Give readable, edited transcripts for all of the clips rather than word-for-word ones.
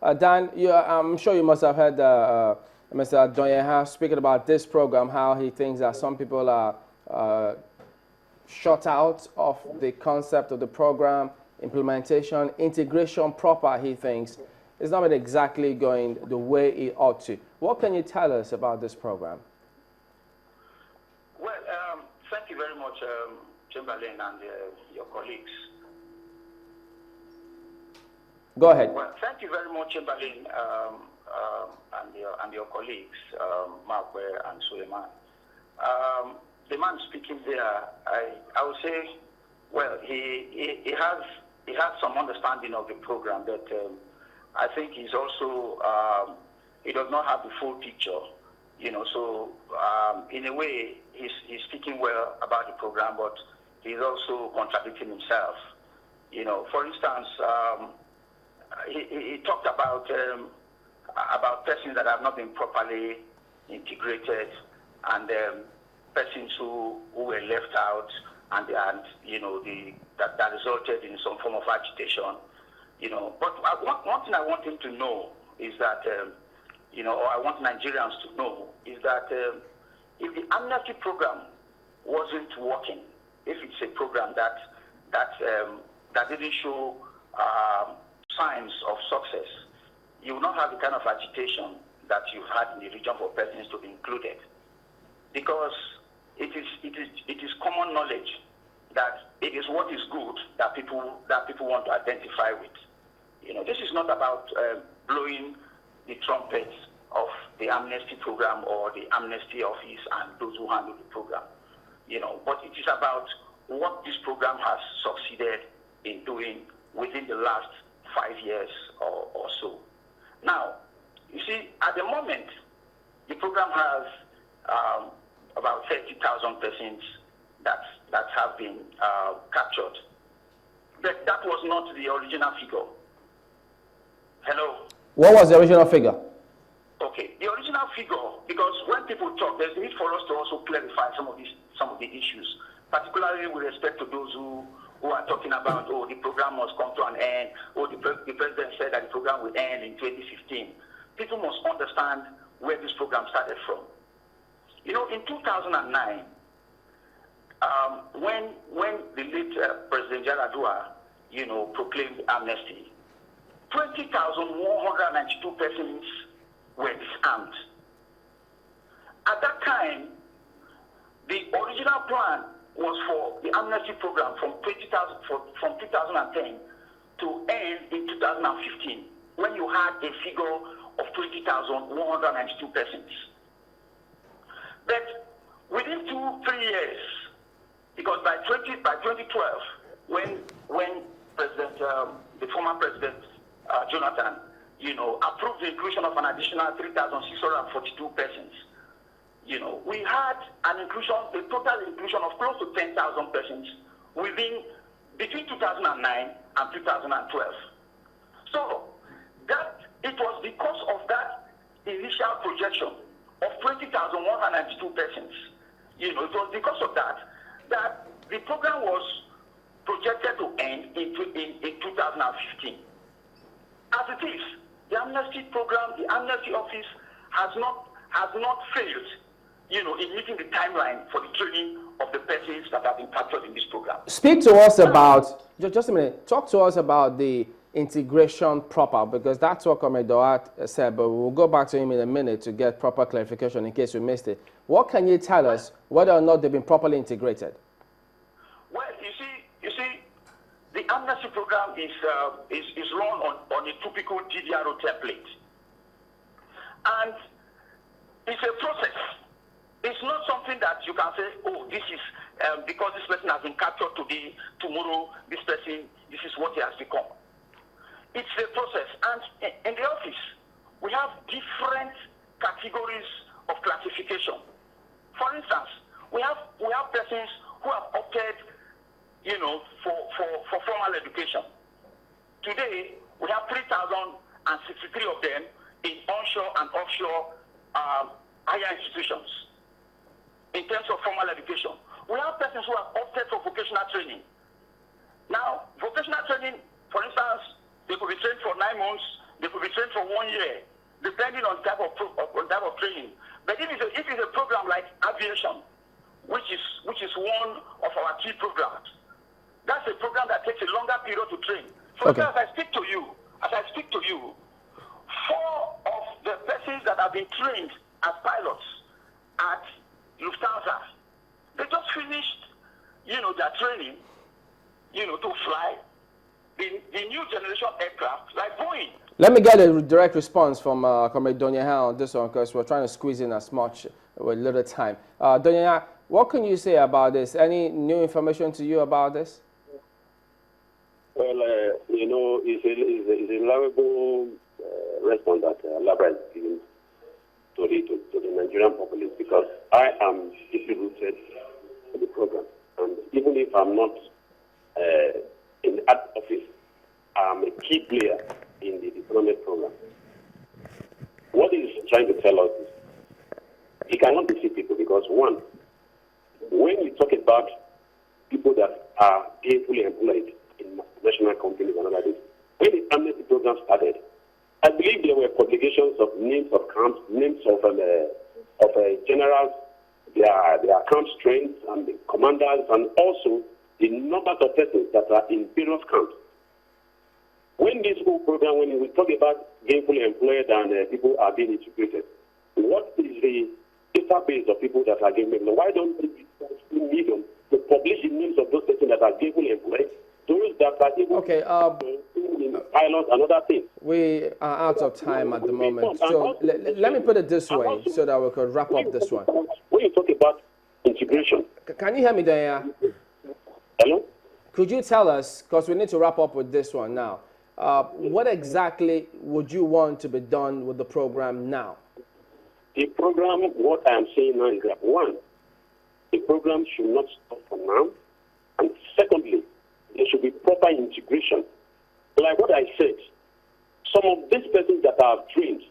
Dan, I'm sure you must have heard Mr. Donyeha speaking about this program, how he thinks that some people are shut out of the concept of the program, implementation, integration proper, he thinks, is not exactly going the way it ought to. What can you tell us about this program? Well, thank you very much, Chamberlain and your colleagues. Go ahead. Well, thank you very much, Chamberlain, and your colleagues, Markwe and Suleiman. The man speaking there, I would say, well, he has some understanding of the program, but I think he's also he does not have the full picture, you know. So in a way, he's speaking well about the program, but he's also contradicting himself, you know. For instance, he talked about persons that have not been properly integrated and persons who were left out and you know, that resulted in some form of agitation, you know. But one thing I want him to know is that, you know, or I want Nigerians to know is that if the amnesty program wasn't working, if it's a program that didn't show signs of success, you will not have the kind of agitation that you've had in the region for persons to be included, because it is common knowledge that it is what is good that people want to identify with. You know, this is not about blowing the trumpet of the amnesty program or the amnesty office and those who handle the program. You know, but it is about what this program has succeeded in doing within the last 5 years or so. Now, you see, at the moment, the program has about 30,000 persons that have been captured. But that was not the original figure. Hello? What was the original figure? Okay, the original figure, because when people talk, there's a need for us to also clarify some of the issues, particularly with respect to those who are talking about, oh, the program must come to an end, or the president said that the program will end in 2015. People must understand where this program started from. You know, in 2009, when the late President Yaradua, you know, proclaimed amnesty, 20,192 persons were disarmed. At that time, the original plan was for the amnesty program from 2010 to end in 2015, when you had a figure of 20,192 persons. But within 2-3 years, because by 2012, when the former president Jonathan, you know, approved the inclusion of an additional 3,642 persons, you know, we had an inclusion, a total inclusion of close to 10,000 persons between 2009 and 2012. So that it was because of that initial projection of 20,192 persons, you know, it was because of that the program was projected to end in 2015. As it is, the amnesty program, the amnesty office has not failed, you know, in meeting the timeline for the training of the persons that have been captured in this program. Speak to us about, just a minute, talk to us about the integration proper, because that's what Comrade Dohat said, but we'll go back to him in a minute to get proper clarification in case we missed it. What can you tell us whether or not they've been properly integrated? Well, you see, the amnesty program is run on a typical DDRO template. And it's a process. It's not something that you can say, oh, this is because this person has been captured today, tomorrow, this is what he has become. It's a process. And in the office, we have different categories of classification. For instance, we have persons who have opted, you know, for formal education. Today, we have 3,063 of them in onshore and offshore higher institutions in terms of formal education. We have persons who have opted for vocational training. Now, vocational training, for instance, they could be trained for 9 months, They could be trained for 1 year, depending on type of training. But if it's a program like aviation, which is one of our key programs, that's a program that takes a longer period to train. So Okay. as I speak to you, 4 of the persons that have been trained as pilots at Lufthansa, they just finished, their training, to fly the new generation aircraft like Boeing. Let me get a direct response from Comrade Donyeha on this one, because we're trying to squeeze in as much with little time. Donyeha, what can you say about this? Any new information to you about this? Well, it's a laudable response that Labra is giving to the Nigerian populace, because I am deeply rooted in the program. And even if I'm not in that office, I'm a key player in the deployment program. What he's trying to tell us is he cannot deceive people, because one, when you talk about people that are gainfully employed in national companies and other things, when the amnesty program started, I believe there were publications of names of camps, names of generals, their camp strengths and the commanders, and also the numbers of persons that are in various camps. When this whole program, when we talk about gainfully employed and people are being integrated, what is the database of people that are gainfully employed? Why don't we need them to publish the names of those persons that are gainfully employed, those that are able to pilots and other things? We are out of time at the moment, so let me put it this way so that we could wrap up this one. When you talk about integration, Can you hear me, Donyeha? hello? Could you tell us, because we need to wrap up with this one now, what exactly would you want to be done with the program now? The program, what I am saying now is that, one, the program should not stop for now. And secondly, there should be proper integration. Like what I said, some of these persons that are trained,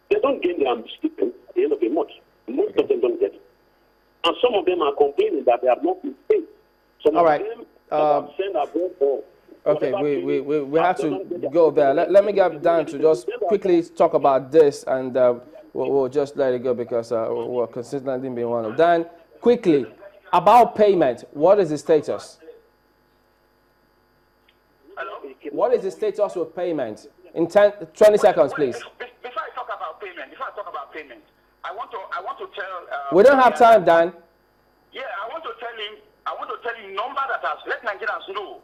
they don't gain their stipend at the end of the month. Most of them don't get it. And some of them are complaining that they have not been paid. Some All of right. them have sent abroad for Okay, we have to go there. Let me get Dan to just quickly talk about this, and we'll just let it go, because we're consistently being one of. Dan, quickly, about payment, what is the status? Hello? What is the status with payment? In 20 seconds, please. Before I talk about payment, I want to tell. We don't have time, Dan. Yeah, I want to tell him number that has let Nigerians know,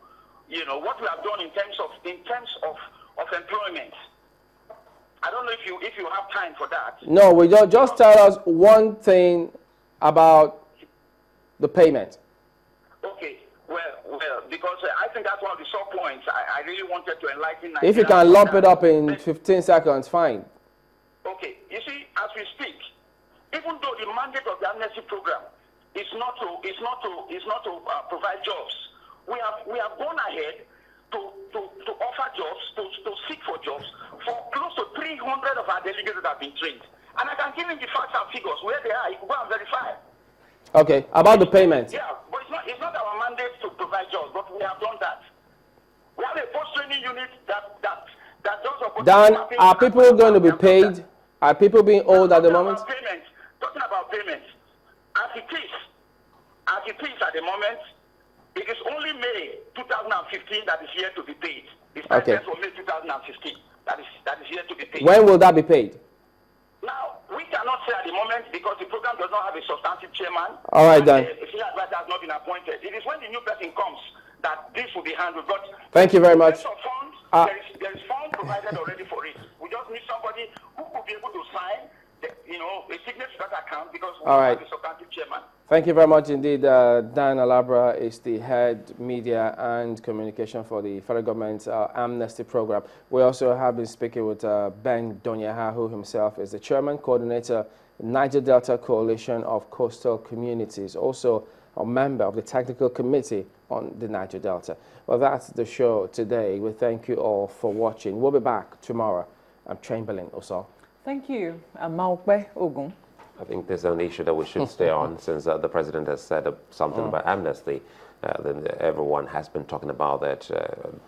what we have done in terms of employment. I don't know if you have time for that. No, we don't. Just tell us one thing about the payment. Okay. Well, because I think that's one of the sore points. I really wanted to enlighten Nigerians. If you can lump it up in 15 seconds, fine. Okay. You see, as we speak, even though the mandate of the amnesty program is not to provide jobs, we have gone ahead to offer jobs, to seek for jobs for close to 300 of our delegates that have been trained. And I can give him the facts and figures where they are. You can go and verify. Okay, about the payment. Yeah, but it's not our mandate to provide jobs, but we have done that. We have a post-training unit that does. Dan, are people going to be paid? Are people being owed at the moment? Talking about payments, as it is at the moment, it is only May 2015 that is yet to be paid. It's Okay. for May 2015 that is yet to be paid. When will that be paid? Now, we cannot say at the moment because the program does not have a substantive chairman. All right, then. The senior advisor has not been appointed. It is when the new person comes that this will be handled. But Thank you very much. in terms of funds, Ah. there is funds provided already for it. We just need somebody who could be able to sign, a signature to that account because we All don't right. have a substantive chairman. Thank you very much indeed. Dan Alabra is the head media and communication for the federal government's amnesty program. We also have been speaking with Ben Donyeha, who himself is the chairman, coordinator, Niger Delta Coalition of Coastal Communities, also a member of the technical committee on the Niger Delta. Well, that's the show today. We thank you all for watching. We'll be back tomorrow. I'm Chamberlain Oso. Thank you, Maokbe Ogun. I think there's an issue that we should stay on since the president has said something about amnesty. then everyone has been talking about that.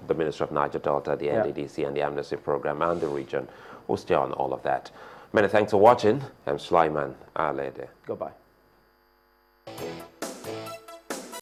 The Minister of Niger Delta, the NDDC, and the Amnesty Program, and the region will stay on all of that. Many thanks for watching. I'm Sulaiman Alede. Goodbye.